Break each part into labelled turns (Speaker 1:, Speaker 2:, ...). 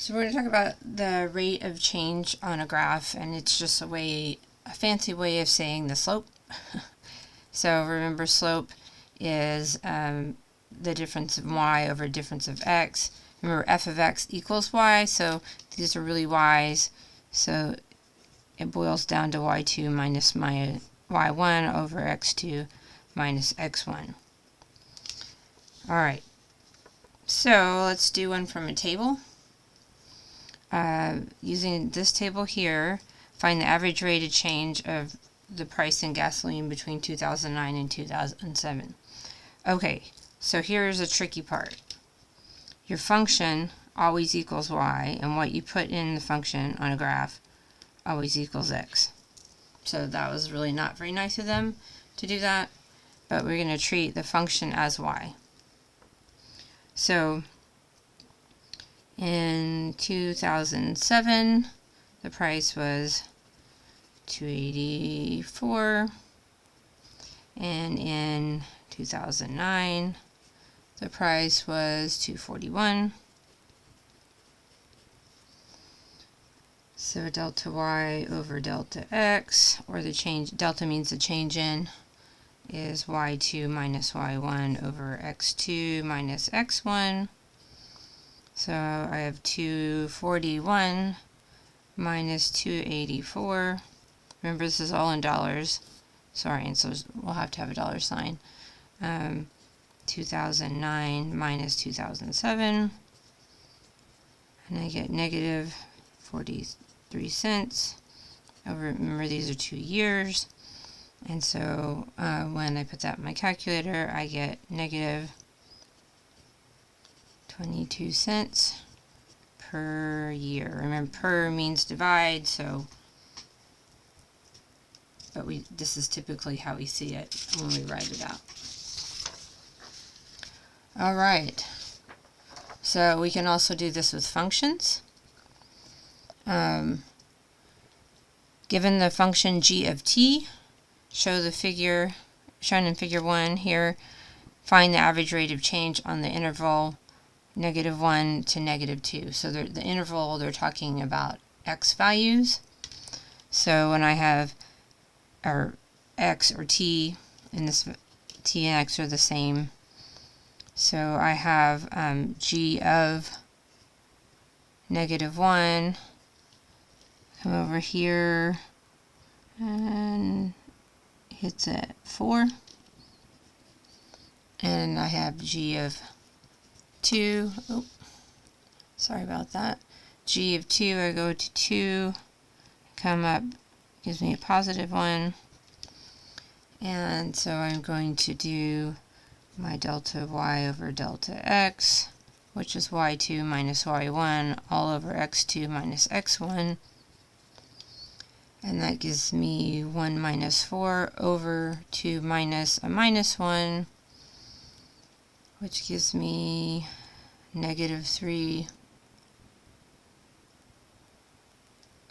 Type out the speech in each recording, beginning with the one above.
Speaker 1: So we're going to talk about the rate of change on a graph, and it's just a fancy way of saying the slope. So remember, slope is the difference of y over difference of x. Remember, f of x equals y, so these are really y's. So it boils down to y2 minus my y1 over x2 minus x1. All right, so let's do one from a table. Using this table here, find the average rate of change of the price in gasoline between 2009 and 2007. Okay, so here's a tricky part. Your function always equals y, and what you put in the function on a graph always equals x. So that was really not very nice of them to do that, but we're going to treat the function as y. So in 2007, the price was $2.84, and in 2009, the price was $2.41. So delta y over delta x, or the change, delta means the change in, is y2 minus y1 over x2 minus x1. So I have 241 minus 284. Remember, this is all in dollars. Sorry, and so we'll have to have a dollar sign. 2009 minus 2007. And I get negative 43 cents. Remember, these are 2 years. And so when I put that in my calculator, I get negative 22 cents per year. Remember, per means divide, so, but this is typically how we see it when we write it out. All right, so we can also do this with functions. Given the function g of t, show the figure shown in figure 1 here, find the average rate of change on the interval -1 to -2. So the interval, they're talking about x values. So when I have our x or t, and this t and x are the same. So I have g of -1, come over here and hits at 4, and I have g of 2, sorry about that, g of 2, I go to 2, come up, gives me a +1, and so I'm going to do my delta y over delta x, which is y2 minus y1 all over x2 minus x1, and that gives me 1 minus 4 over 2 minus a -1, which gives me -3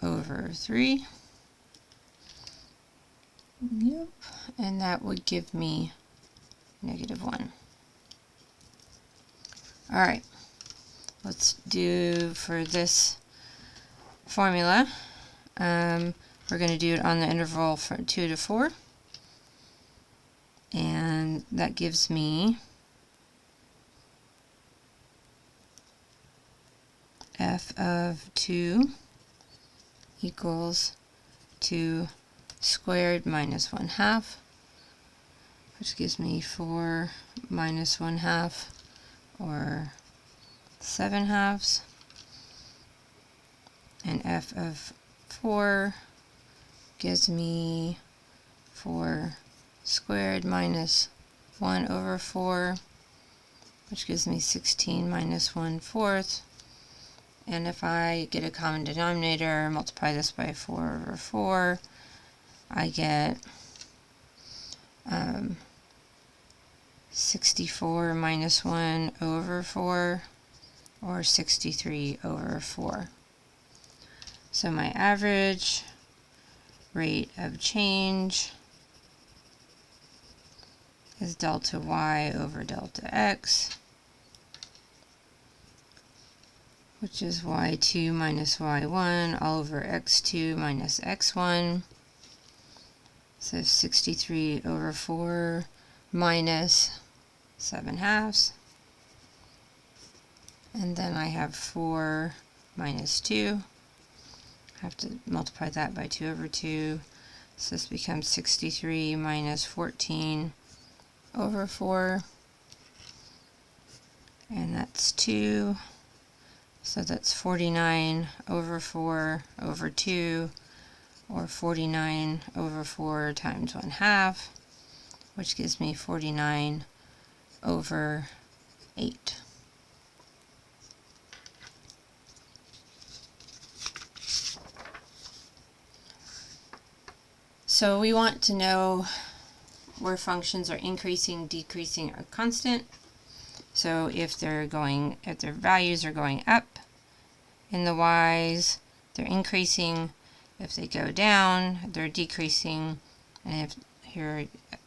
Speaker 1: over 3. Yep, and that would give me -1. All right, let's do for this formula. We're going to do it on the interval from 2 to 4, and that gives me f of 2 equals 2 squared minus 1/2, which gives me 4 minus 1/2, or 7/2, and f of 4 gives me 4 squared minus 1 over 4, which gives me 16 minus 1/4. And if I get a common denominator, multiply this by 4 over 4, I get 64 minus 1 over 4, or 63 over 4. So my average rate of change is delta y over delta x, which is y2 minus y1 all over x2 minus x1. So 63 over 4 minus 7/2. And then I have 4 minus 2. I have to multiply that by 2 over 2. So this becomes 63 minus 14 over 4. And that's 2. So that's 49 over 4 over 2, or 49 over 4 times 1/2, which gives me 49 over 8. So we want to know where functions are increasing, decreasing, or constant. So if their values are going up in the y's, they're increasing. If they go down, they're decreasing. And if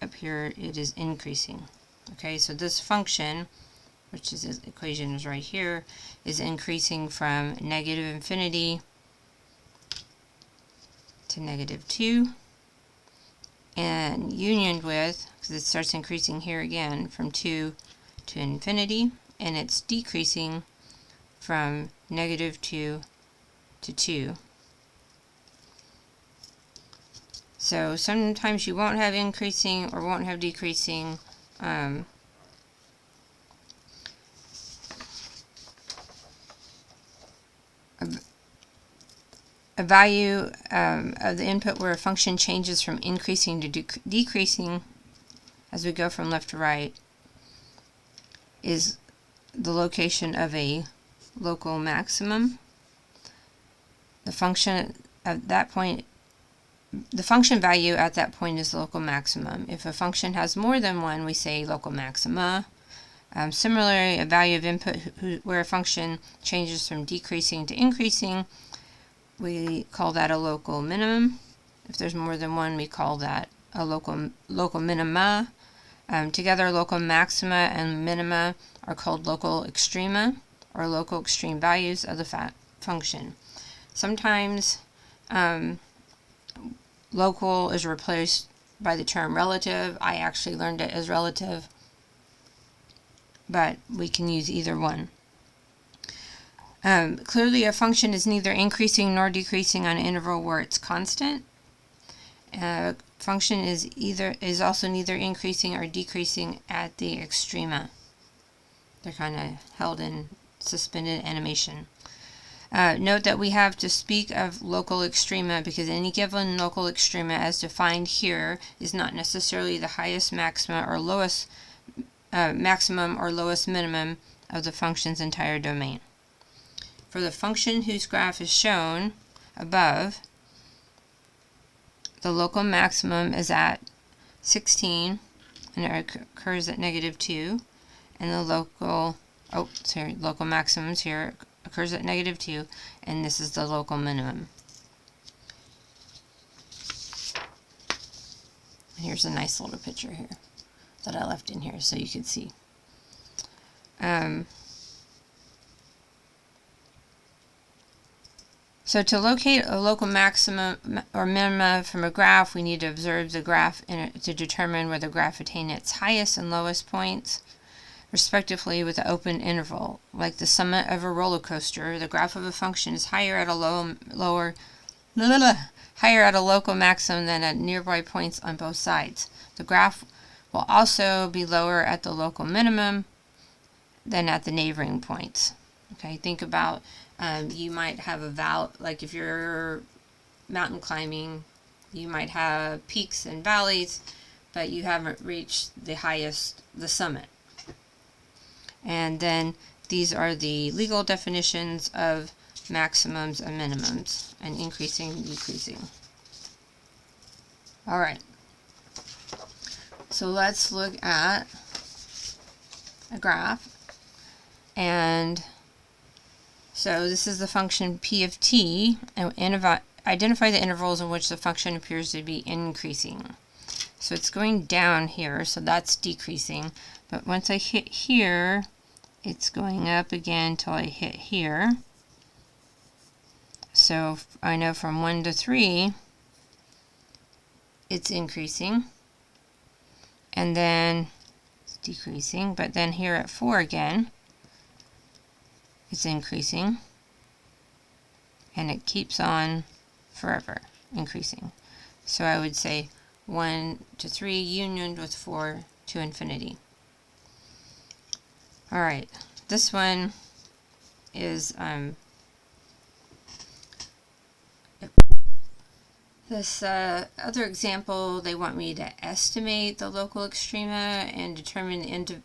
Speaker 1: up here it is increasing. Okay, so this function, which is this equation is right here, is increasing from negative infinity to -2. And unioned with, because it starts increasing here again from 2 to infinity, and it's decreasing from -2 to 2. So sometimes you won't have increasing or won't have decreasing. A value of the input where a function changes from increasing to decreasing as we go from left to right is the location of a local maximum. The function at that point, the function value at that point is the local maximum. If a function has more than one, we say local maxima. Similarly, a value of input where a function changes from decreasing to increasing, we call that a local minimum. If there's more than one, we call that a local minima. Together, local maxima and minima are called local extrema, or local extreme values of the function. Sometimes local is replaced by the term relative. I actually learned it as relative, but we can use either one. Clearly, a function is neither increasing nor decreasing on an interval where it's constant. Function is also neither increasing or decreasing at the extrema. They're kind of held in suspended animation. Note that we have to speak of local extrema because any given local extrema as defined here is not necessarily the highest maxima or lowest maximum or lowest minimum of the function's entire domain. For the function whose graph is shown above, the local maximum is at 16, and it occurs at -2, and the local maximums here occurs at -2, and this is the local minimum. And here's a nice little picture here that I left in here so you can see. So to locate a local maximum or minima from a graph, we need to observe the graph to determine where the graph attains its highest and lowest points, respectively, with an open interval. Like the summit of a roller coaster, the graph of a function is higher at a local maximum than at nearby points on both sides. The graph will also be lower at the local minimum than at the neighboring points. Okay, think about you might have a valley, like if you're mountain climbing, you might have peaks and valleys, but you haven't reached the summit. And then these are the legal definitions of maximums and minimums, and increasing and decreasing. All right. So let's look at a graph. And so this is the function p of t, and identify the intervals in which the function appears to be increasing. So it's going down here, so that's decreasing. But once I hit here, it's going up again until I hit here. So I know from 1 to 3, it's increasing, and then it's decreasing, but then here at 4 again, it's increasing, and it keeps on forever increasing. So I would say 1 to 3 unioned with 4 to infinity. All right, this one is this other example. They want me to estimate the local extrema and determine the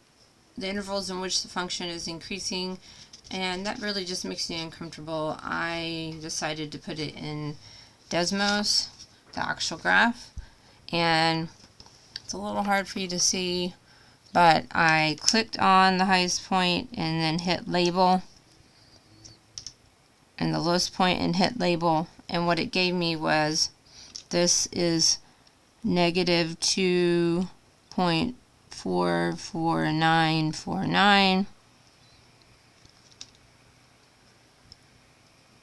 Speaker 1: intervals in which the function is increasing, and that really just makes me uncomfortable. I decided to put it in Desmos, the actual graph, and it's a little hard for you to see, but I clicked on the highest point and then hit label, and the lowest point and hit label, and what it gave me was this is negative 2.44949,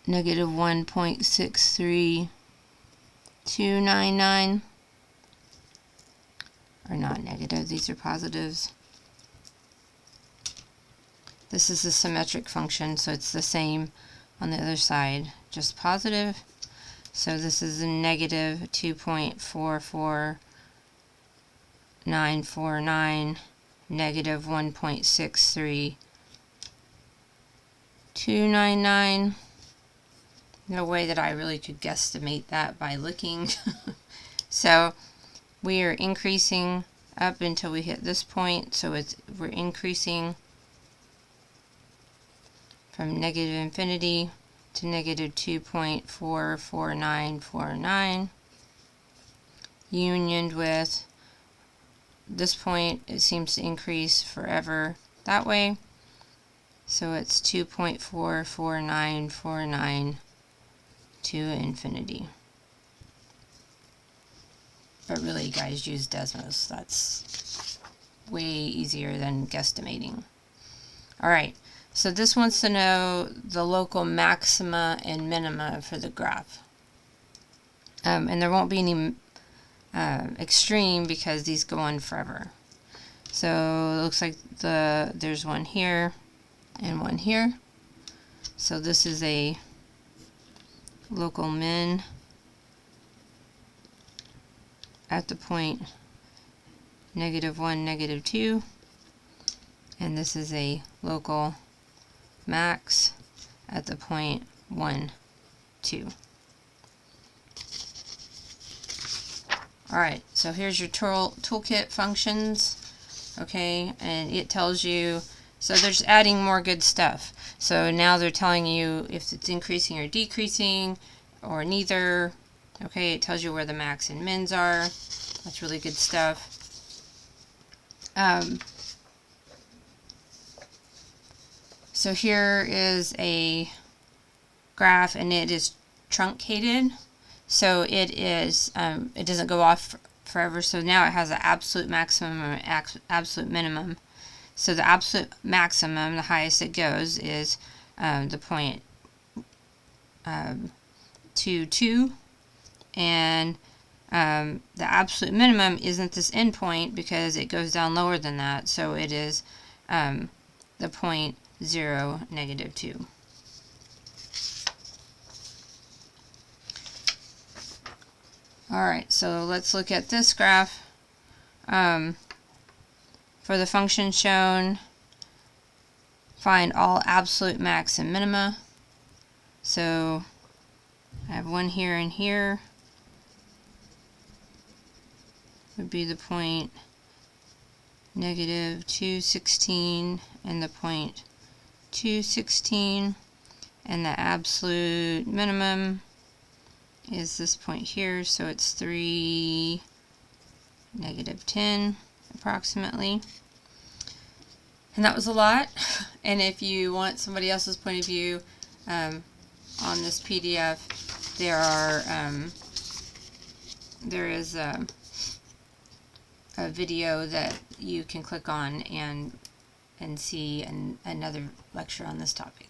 Speaker 1: negative 1.63299, or not negative, these are positives. This is a symmetric function, so it's the same on the other side, just positive. So this is a negative 2.44949, negative 1.63299. No way that I really could guesstimate that by looking. So we are increasing up until we hit this point, so we're increasing from negative infinity to negative 2.44949, unioned with this point. It seems to increase forever that way, so it's 2.44949 to infinity. But really, guys, use Desmos. That's way easier than guesstimating. Alright, so this wants to know the local maxima and minima for the graph. And there won't be any extreme because these go on forever. So it looks like there's one here and one here. So this is a local min at the point negative 1, negative 2, and this is a local max at the point 1, 2. Alright, so here's your toolkit functions, okay, and it tells you, so they're just adding more good stuff. So now they're telling you if it's increasing or decreasing, or neither. Okay, it tells you where the max and mins are. That's really good stuff. So here is a graph, and it is truncated. So it is, it doesn't go off forever. So now it has an absolute maximum and absolute minimum. So the absolute maximum, the highest it goes, is the point 2, 2. And the absolute minimum isn't this endpoint because it goes down lower than that. So it is the point 0, negative 2. Alright, so let's look at this graph. For the function shown, find all absolute max and minima. So I have one here and here. Would be the point negative 216 and the point 216, and the absolute minimum is this point here, so it's 3, negative 10 approximately. And that was a lot. And if you want somebody else's point of view on this PDF, there is a video that you can click on and see another lecture on this topic.